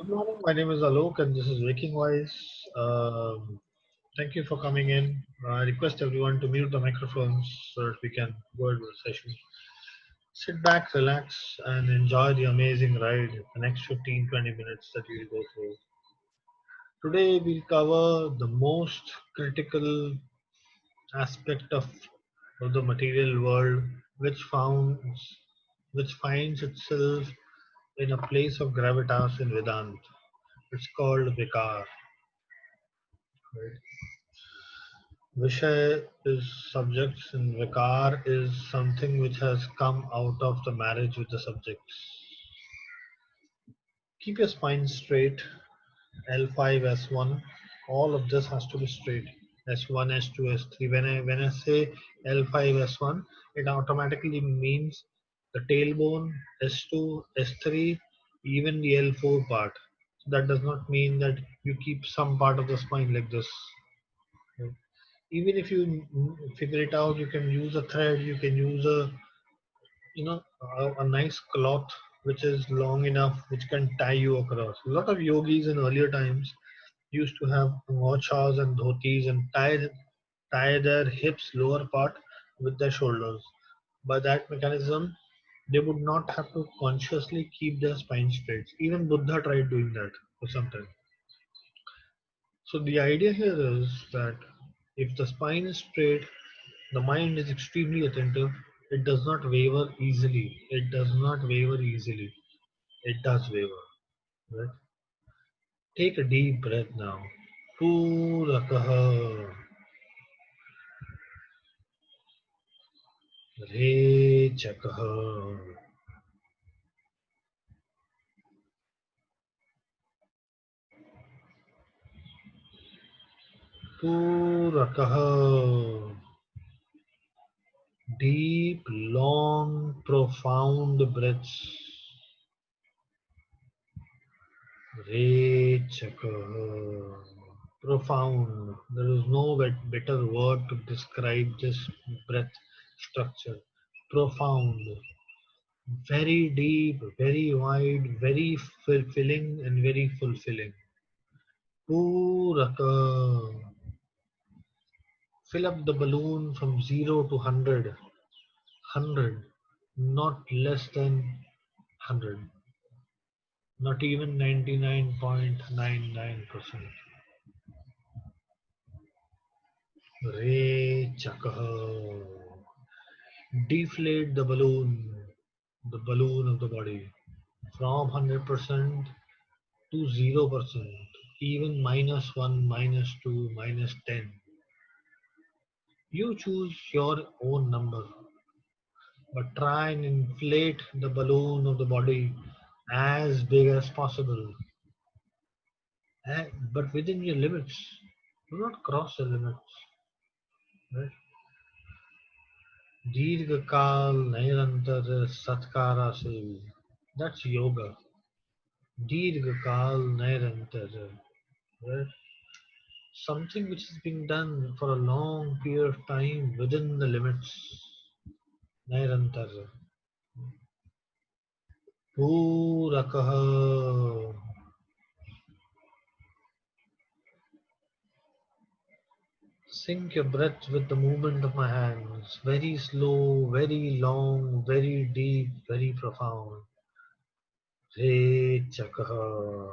Good morning. My name is Alok, and this is Waking Wise. Thank you for coming in. I request everyone to mute the microphones so that we can go into the session. Sit back, relax, and enjoy the amazing ride the next 15-20 minutes that we'll go through. Today, we'll cover the most critical aspect of the material world, which finds itself in a place of gravitas in Vedanta. It's called Vikar. Right? Vishay is subjects and Vikar is something which has come out of the marriage with the subjects. Keep your spine straight, L5, S1, all of this has to be straight. S1, S2, S3. When I say L5, S1, it automatically means the tailbone, S2, S3, even the L4 part. So that does not mean that you keep some part of the spine like this. Even if you figure it out, you can use a thread, you can use a nice cloth which is long enough which can tie you across. A lot of yogis in earlier times used to have mochas and dhotis and tie their hips lower part with their shoulders. By that mechanism, they would not have to consciously keep their spine straight. Even Buddha tried doing that for some time. So the idea here is that if the spine is straight, the mind is extremely attentive. It does not waver easily. It does not waver easily. It does waver. Right? Take a deep breath now. Purakaha. Rechakaha. Purakaha. Deep, long, profound breaths. Rechakaha. Profound. There is no better word to describe this breath structure. Profound, very deep, very wide, very fulfilling, and very fulfilling. Puraka. Fill up the balloon from 0 to 100. 100. Not less than 100. Not even 99.99%. Re Chakaha. Deflate the balloon of the body from 100% to 0%, even -1, -2, -10. You choose your own number, but try and inflate the balloon of the body as big as possible, but within your limits. Do not cross the limits. Right? Dirghakal Nairantar Satkara Sevi. That's yoga. Dirghakal Nairantar. Right? Something which is being done for a long period of time within the limits. Nairantar. Purakaha. Sync your breath with the movement of my hands. Very slow, very long, very deep, very profound. Re Chakaha.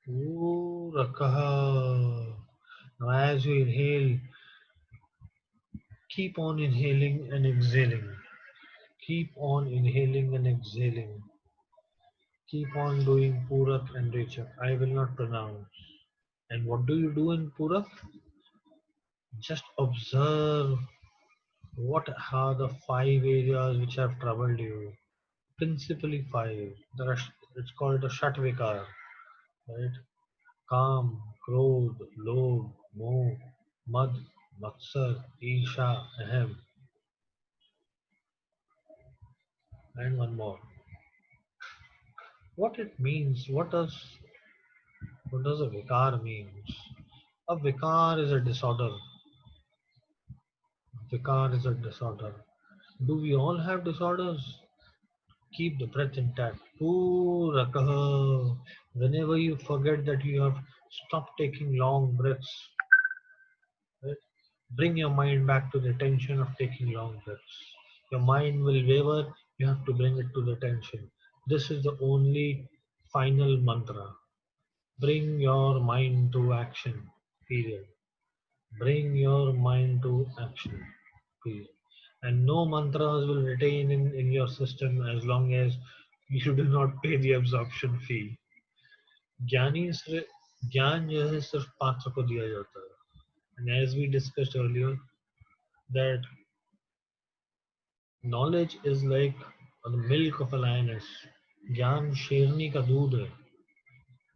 Purakaha. Now, as you inhale, keep on inhaling and exhaling. Keep on inhaling and exhaling. Keep on doing Purak and Rechak. I will not pronounce. And what do you do in Purak? Just observe what are the five areas which have troubled you. Principally five. It's called the Shatvikar. Right? Kam, Krodh, Lobh, Moh, Mad, Matsar, Isha, Ahem. And one more. What it means, what does What does a vikar mean? A vikar is a disorder. Vikar is a disorder. Do we all have disorders? Keep the breath intact. Purakaha. Whenever you forget that you have stopped taking long breaths, right? Bring your mind back to the tension of taking long breaths. Your mind will waver, you have to bring it to the tension. This is the only final mantra. Bring your mind to action. Period. Bring your mind to action. Period. And no mantras will retain in your system as long as you do not pay the absorption fee. ज्ञानी सिर्फ ज्ञान जो है सिर्फ पात्र को दिया जाता है. And as we discussed earlier, that knowledge is like the milk of a lioness. ज्ञान शेरनी का दूध है,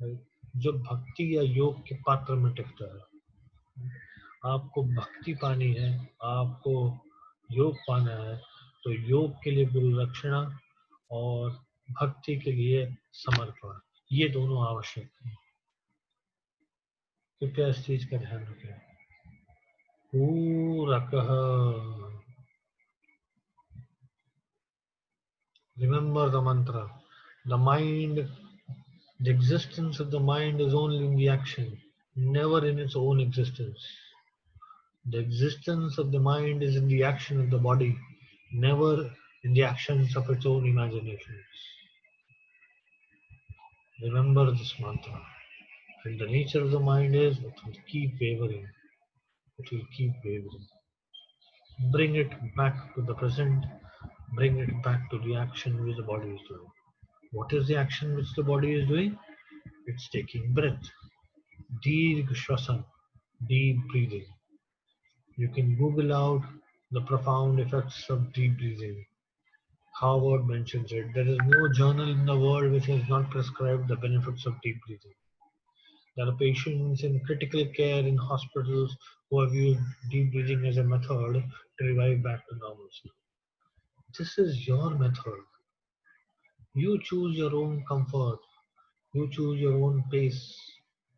right? जो भक्ति या योग के पात्र में टिकता है. आपको भक्ति पानी है, आपको योग पाना है, तो योग के लिए गुरु रक्षणा और भक्ति के लिए समर्पण, ये दोनों आवश्यक है. कृपया इस चीज का ध्यान रखें. पूरकः. Remember the mantra. The mind, the existence of the mind is only in the action, never in its own existence. The existence of the mind is in the action of the body, never in the actions of its own imaginations. Remember this mantra. And the nature of the mind is it will keep wavering. It will keep wavering. Bring it back to the present. Bring it back to the action which the body is doing. What is the action which the body is doing? It's taking breath. Deep shwasan, deep breathing. You can Google out the profound effects of deep breathing. Harvard mentions it. There is no journal in the world which has not prescribed the benefits of deep breathing. There are patients in critical care in hospitals who have used deep breathing as a method to revive back to normalcy. This is your method. You choose your own comfort. You choose your own pace,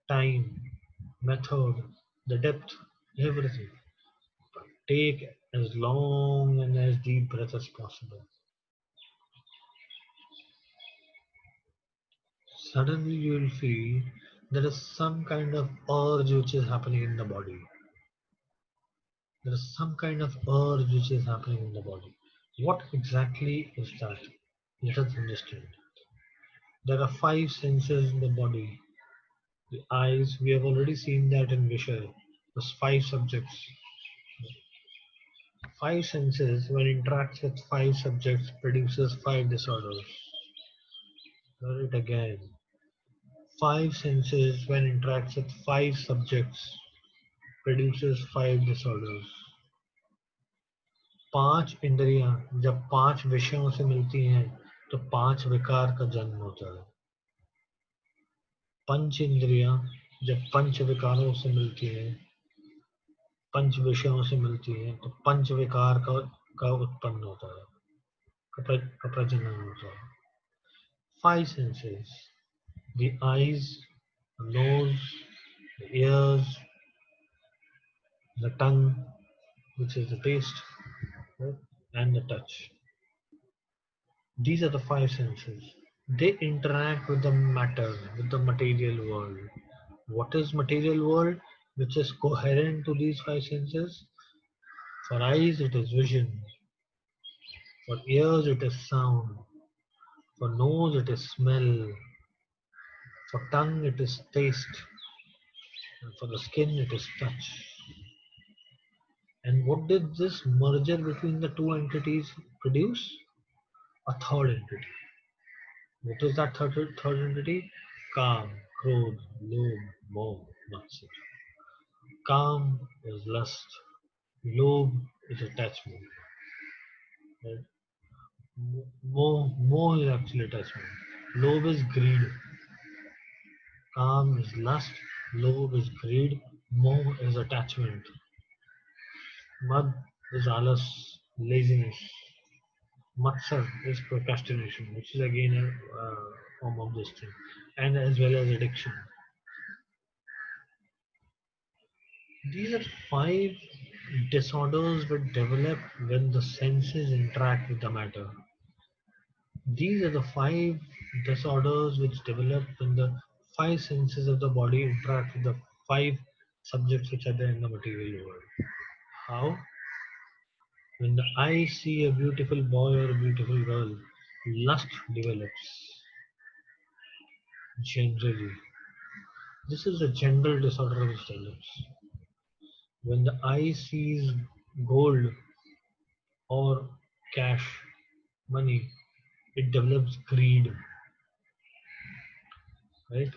time, method, the depth, everything. But take as long and as deep breath as possible. Suddenly you will feel there is some kind of urge which is happening in the body. There is some kind of urge which is happening in the body. What exactly is that? Let us understand. There are five senses in the body. The eyes, we have already seen that in Vishay. There's five subjects. Five senses, when interacts with five subjects, produces five disorders. Hear it again. Five senses, when interacts with five subjects, produces five disorders. पांच इंद्रियां जब पांच विषयों से मिलती हैं तो पांच विकार का जन्म होता है. पंच इंद्रियां जब पंच विकारों से मिलती हैं, पंच विषयों से मिलती हैं तो पंच विकार का उत्पन्न होता है, का प्रजनन होता है. Five senses: the eyes, the nose, the ears, the tongue, which is the taste, right, and the touch. These are the five senses. They interact with the matter, with the material world. What is material world which is coherent to these five senses? For eyes it is vision, for ears it is sound, for nose it is smell, for tongue it is taste, and for the skin it is touch. And what did this merger between the two entities produce? A third entity. What is that third entity? Kam, Krodh, Lobh, Moh, Matsya. Kam is lust. Lobh is attachment. Right? Moh is actually attachment. Lobh is greed. Kam is lust. Lobh is greed. Moh is attachment. Mad is alas, laziness. Matsar is procrastination, which is again a form of this thing, and as well as addiction. These are five disorders which develop when the senses interact with the matter. These are the five disorders which develop when the five senses of the body interact with the five subjects which are there in the material world. How? When the eye see a beautiful boy or a beautiful girl, lust develops. Generally, this is a general disorder which develops. When the eye sees gold or cash, money, it develops greed, right?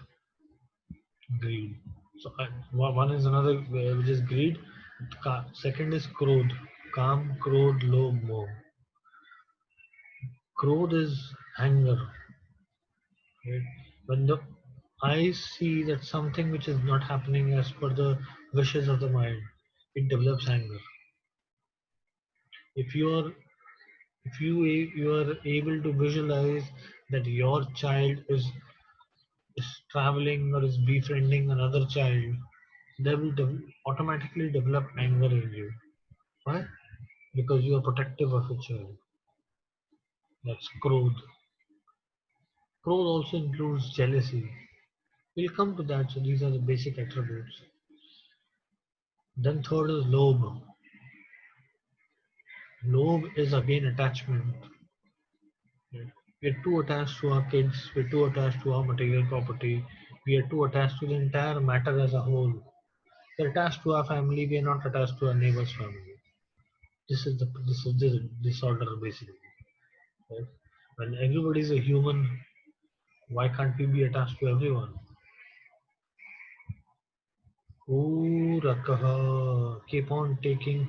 Greed. So one is another which is greed. Second is krodh. Kam, krodh, lobh, moh. Krodh is anger. Right? When the eyes see that something which is not happening as per the wishes of the mind, it develops anger. If you are you are able to visualize that your child is traveling or is befriending another child, they will automatically develop anger in you. Why? Because you are protective of a child. That's krodh. Krodh also includes jealousy. We'll come to that. So these are the basic attributes. Then third is lobh. Lobh is again attachment. Right? We're too attached to our kids. We're too attached to our material property. We are too attached to the entire matter as a whole. We're attached to our family. We are not attached to our neighbor's family. This is the disorder basically. Right? When everybody is a human, why can't we be attached to everyone? Urakaha. Keep on taking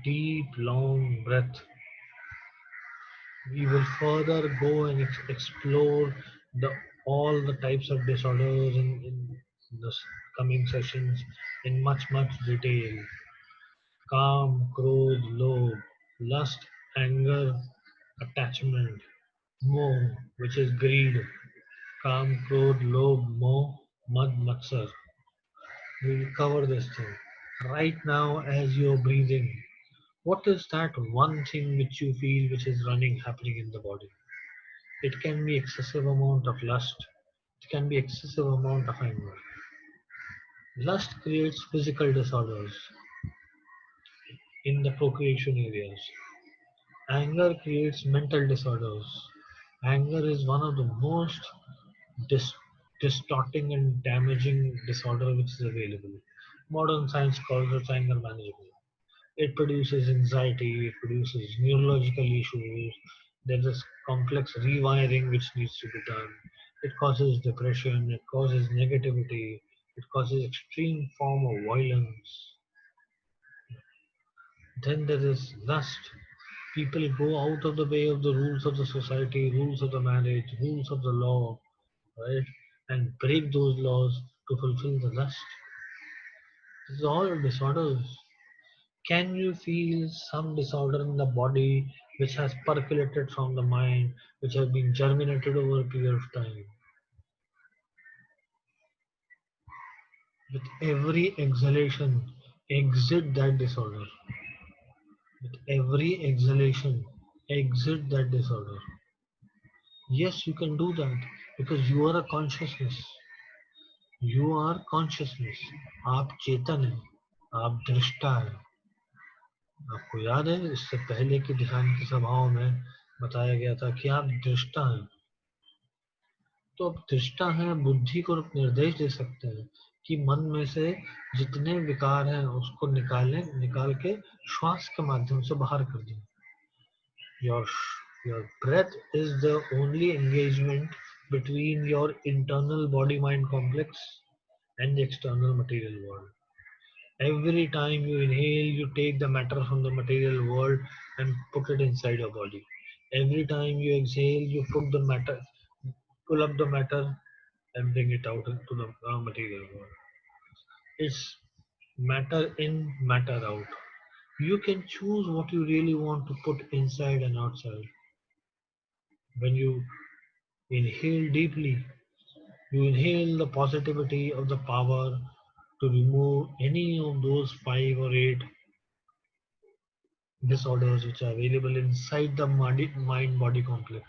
deep, long breath. We will further go and explore the all the types of disorders in the coming sessions in much detail. Calm, krodh, lobh, lust, anger, attachment, moh, which is greed. Calm, krodh, lobh, moh, mad, matsar. We will cover this thing. Right now, as you're breathing, what is that one thing which you feel which is happening in the body? It can be excessive amount of lust. It can be excessive amount of anger. Lust creates physical disorders in the procreation areas. Anger creates mental disorders. Anger is one of the most dis- distorting and damaging disorder which is available. Modern science calls it anger management. It produces anxiety, it produces neurological issues, there is complex rewiring which needs to be done. It causes depression, it causes negativity, it causes extreme form of violence. Then there is lust. People go out of the way of the rules of the society, rules of the marriage, rules of the law, right? And break those laws to fulfill the lust. This is all disorders. Can you feel some disorder in the body which has percolated from the mind, which has been germinated over a period of time? With every exhalation, exit that disorder. With every exhalation, exit that disorder. Yes, you can do that because you are a consciousness. You are consciousness. आप चेतन हैं, आप दृष्टा हैं. आपको याद है इससे पहले की ध्यान की सभाओं में बताया गया था कि आप दृष्टा हैं. तो अब दृष्टा है बुद्धि को निर्देश दे सकते हैं कि मन में से जितने विकार हैं उसको निकाल के श्वास के माध्यम से बाहर कर दें. your your breath is the only engagement between your internal body mind complex and the external material world. Every time you inhale, you take the matter from the material world and put it inside your body. Every time you exhale, you put the matter, pull up the matter and bring it out into the material world. It's matter in, matter out. You can choose what you really want to put inside and outside. When you inhale deeply, you inhale the positivity of the power to remove any of those 5 or 8 disorders which are available inside the mind body complex.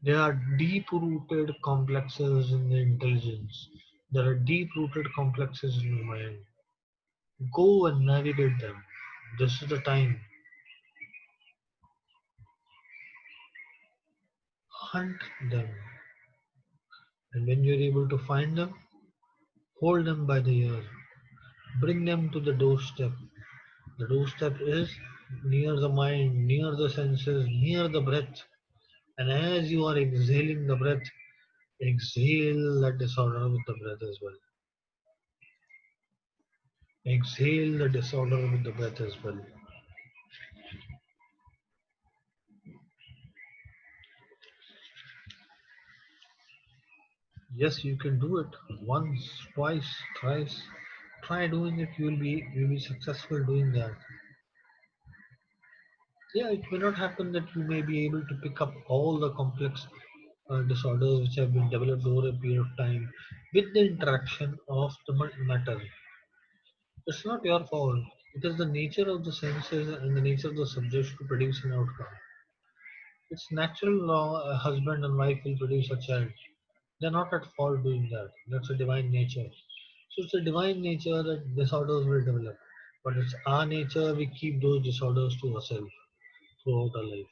There are deep rooted complexes in the intelligence. There are deep rooted complexes in the mind. Go and navigate them. This is the time. Hunt them. And when you're able to find them, hold them by the ear. Bring them to the doorstep. The doorstep is near the mind, near the senses, near the breath. And as you are exhaling the breath, exhale that disorder with the breath as well. Exhale the disorder with the breath as well. Yes, you can do it once, twice, thrice. Try doing it. You'll be successful doing that. Yeah, it may not happen that you may be able to pick up all the complex disorders which have been developed over a period of time with the interaction of the matter. It's not your fault. It is the nature of the senses and the nature of the subject to produce an outcome. It's natural law a husband and wife will produce a child. They're not at fault doing that. That's a divine nature. So it's a divine nature that disorders will develop. But it's our nature we keep those disorders to ourselves throughout our life.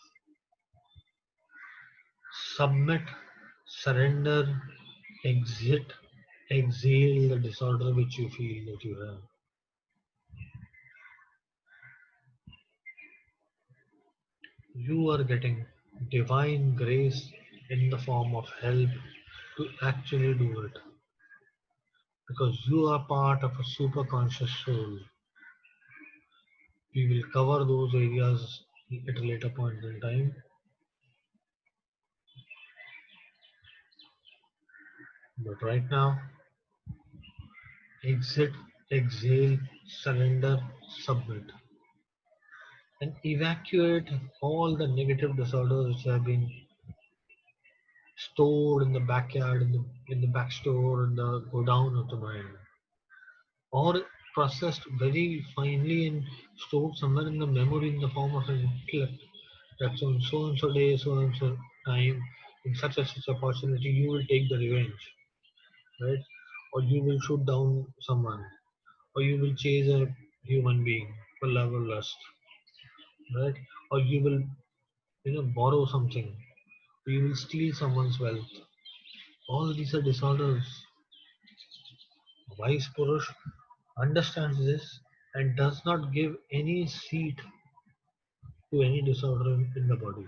Submit, surrender, exit, exhale the disorder which you feel that you have. You are getting divine grace in the form of help to actually do it because you are part of a super conscious soul. We will cover those areas at a later point in time. But right now, exit, exhale, surrender, submit, and evacuate all the negative disorders which have been stored in the backyard, in the back store, in the go down of the mind, or processed very finely and stored somewhere in the memory in the form of an intellect. That's on so and so day, so and so time, in such and such opportunity, you will take the revenge, right? Or you will shoot down someone, or you will chase a human being for love or lust, right? Or you will, borrow something, or you will steal someone's wealth. All these are disorders. A wise Purush understands this and does not give any seat to any disorder in the body.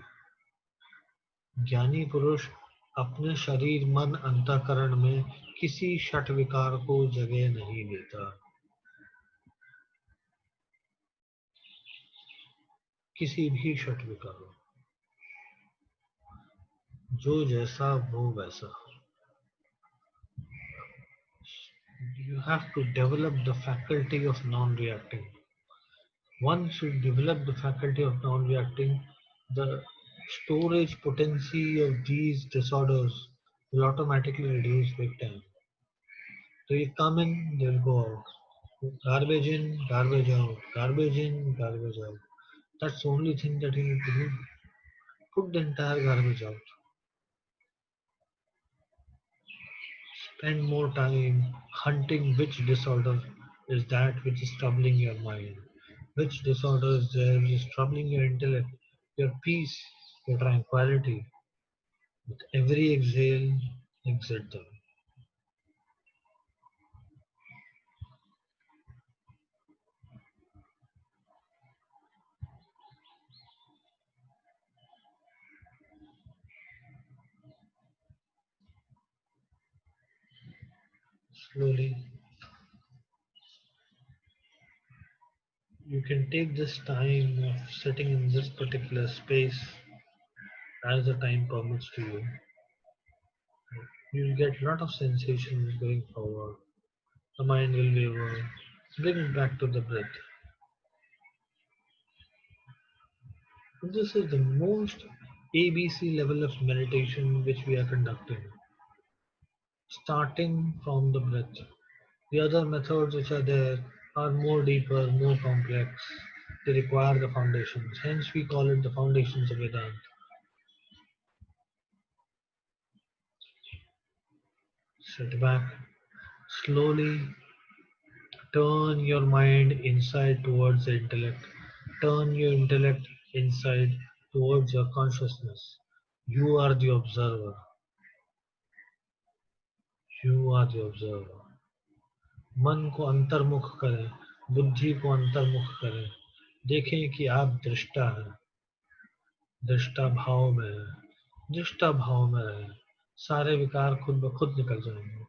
ज्ञानी पुरुष अपने शरीर मन अंतःकरण में किसी षट विकार को जगह नहीं देता. किसी भी षट विकार, जो जैसा वो वैसा. You have to develop the faculty of non-reacting. Once you develop the faculty of non-reacting, the storage potency of these disorders will automatically reduce big time. They come in, they'll go out. Garbage in, garbage out. Garbage in, garbage out. That's the only thing that you need to do. Put the entire garbage out. Spend more time hunting which disorder is that which is troubling your mind. Which disorder is there which is troubling your intellect, your peace, your tranquility. With every exhale, exit them. Slowly, you can take this time of sitting in this particular space as the time permits to you. You'll get a lot of sensations going forward. The mind will waver. Bring it back to the breath. This is the most ABC level of meditation which we are conducting, starting from the breath. The other methods which are there are more deeper, more complex. They require the foundations. Hence, we call it the foundations of Vedanta. Sit back, slowly turn your mind inside towards the intellect. Turn your intellect inside towards your consciousness. You are the observer. You are the observer. मन को अंतर्मुख करें, बुद्धि को अंतर्मुख करें. देखें कि आप दृष्टा हैं, दृष्टा भाव में है, दृष्टा भाव में रहे. सारे विकार खुद ब खुद निकल जाएंगे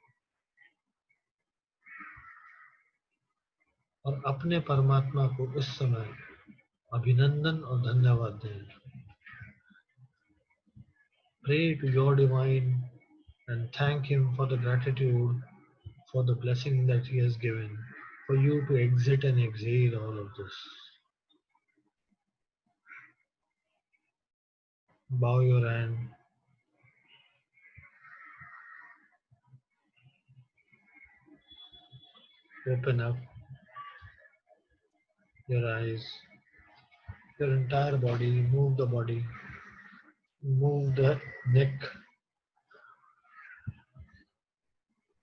और अपने परमात्मा को इस समय अभिनंदन और धन्यवाद दें. Pray to your divine and thank him for the gratitude, for the blessing that he has given, for you to exit and exhale all of this. Bow your hand. Open up your eyes, your entire body, move the neck,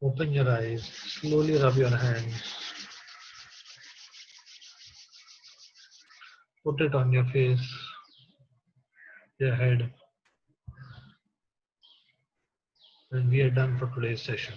open your eyes, slowly rub your hands, put it on your face, your head, and we are done for today's session.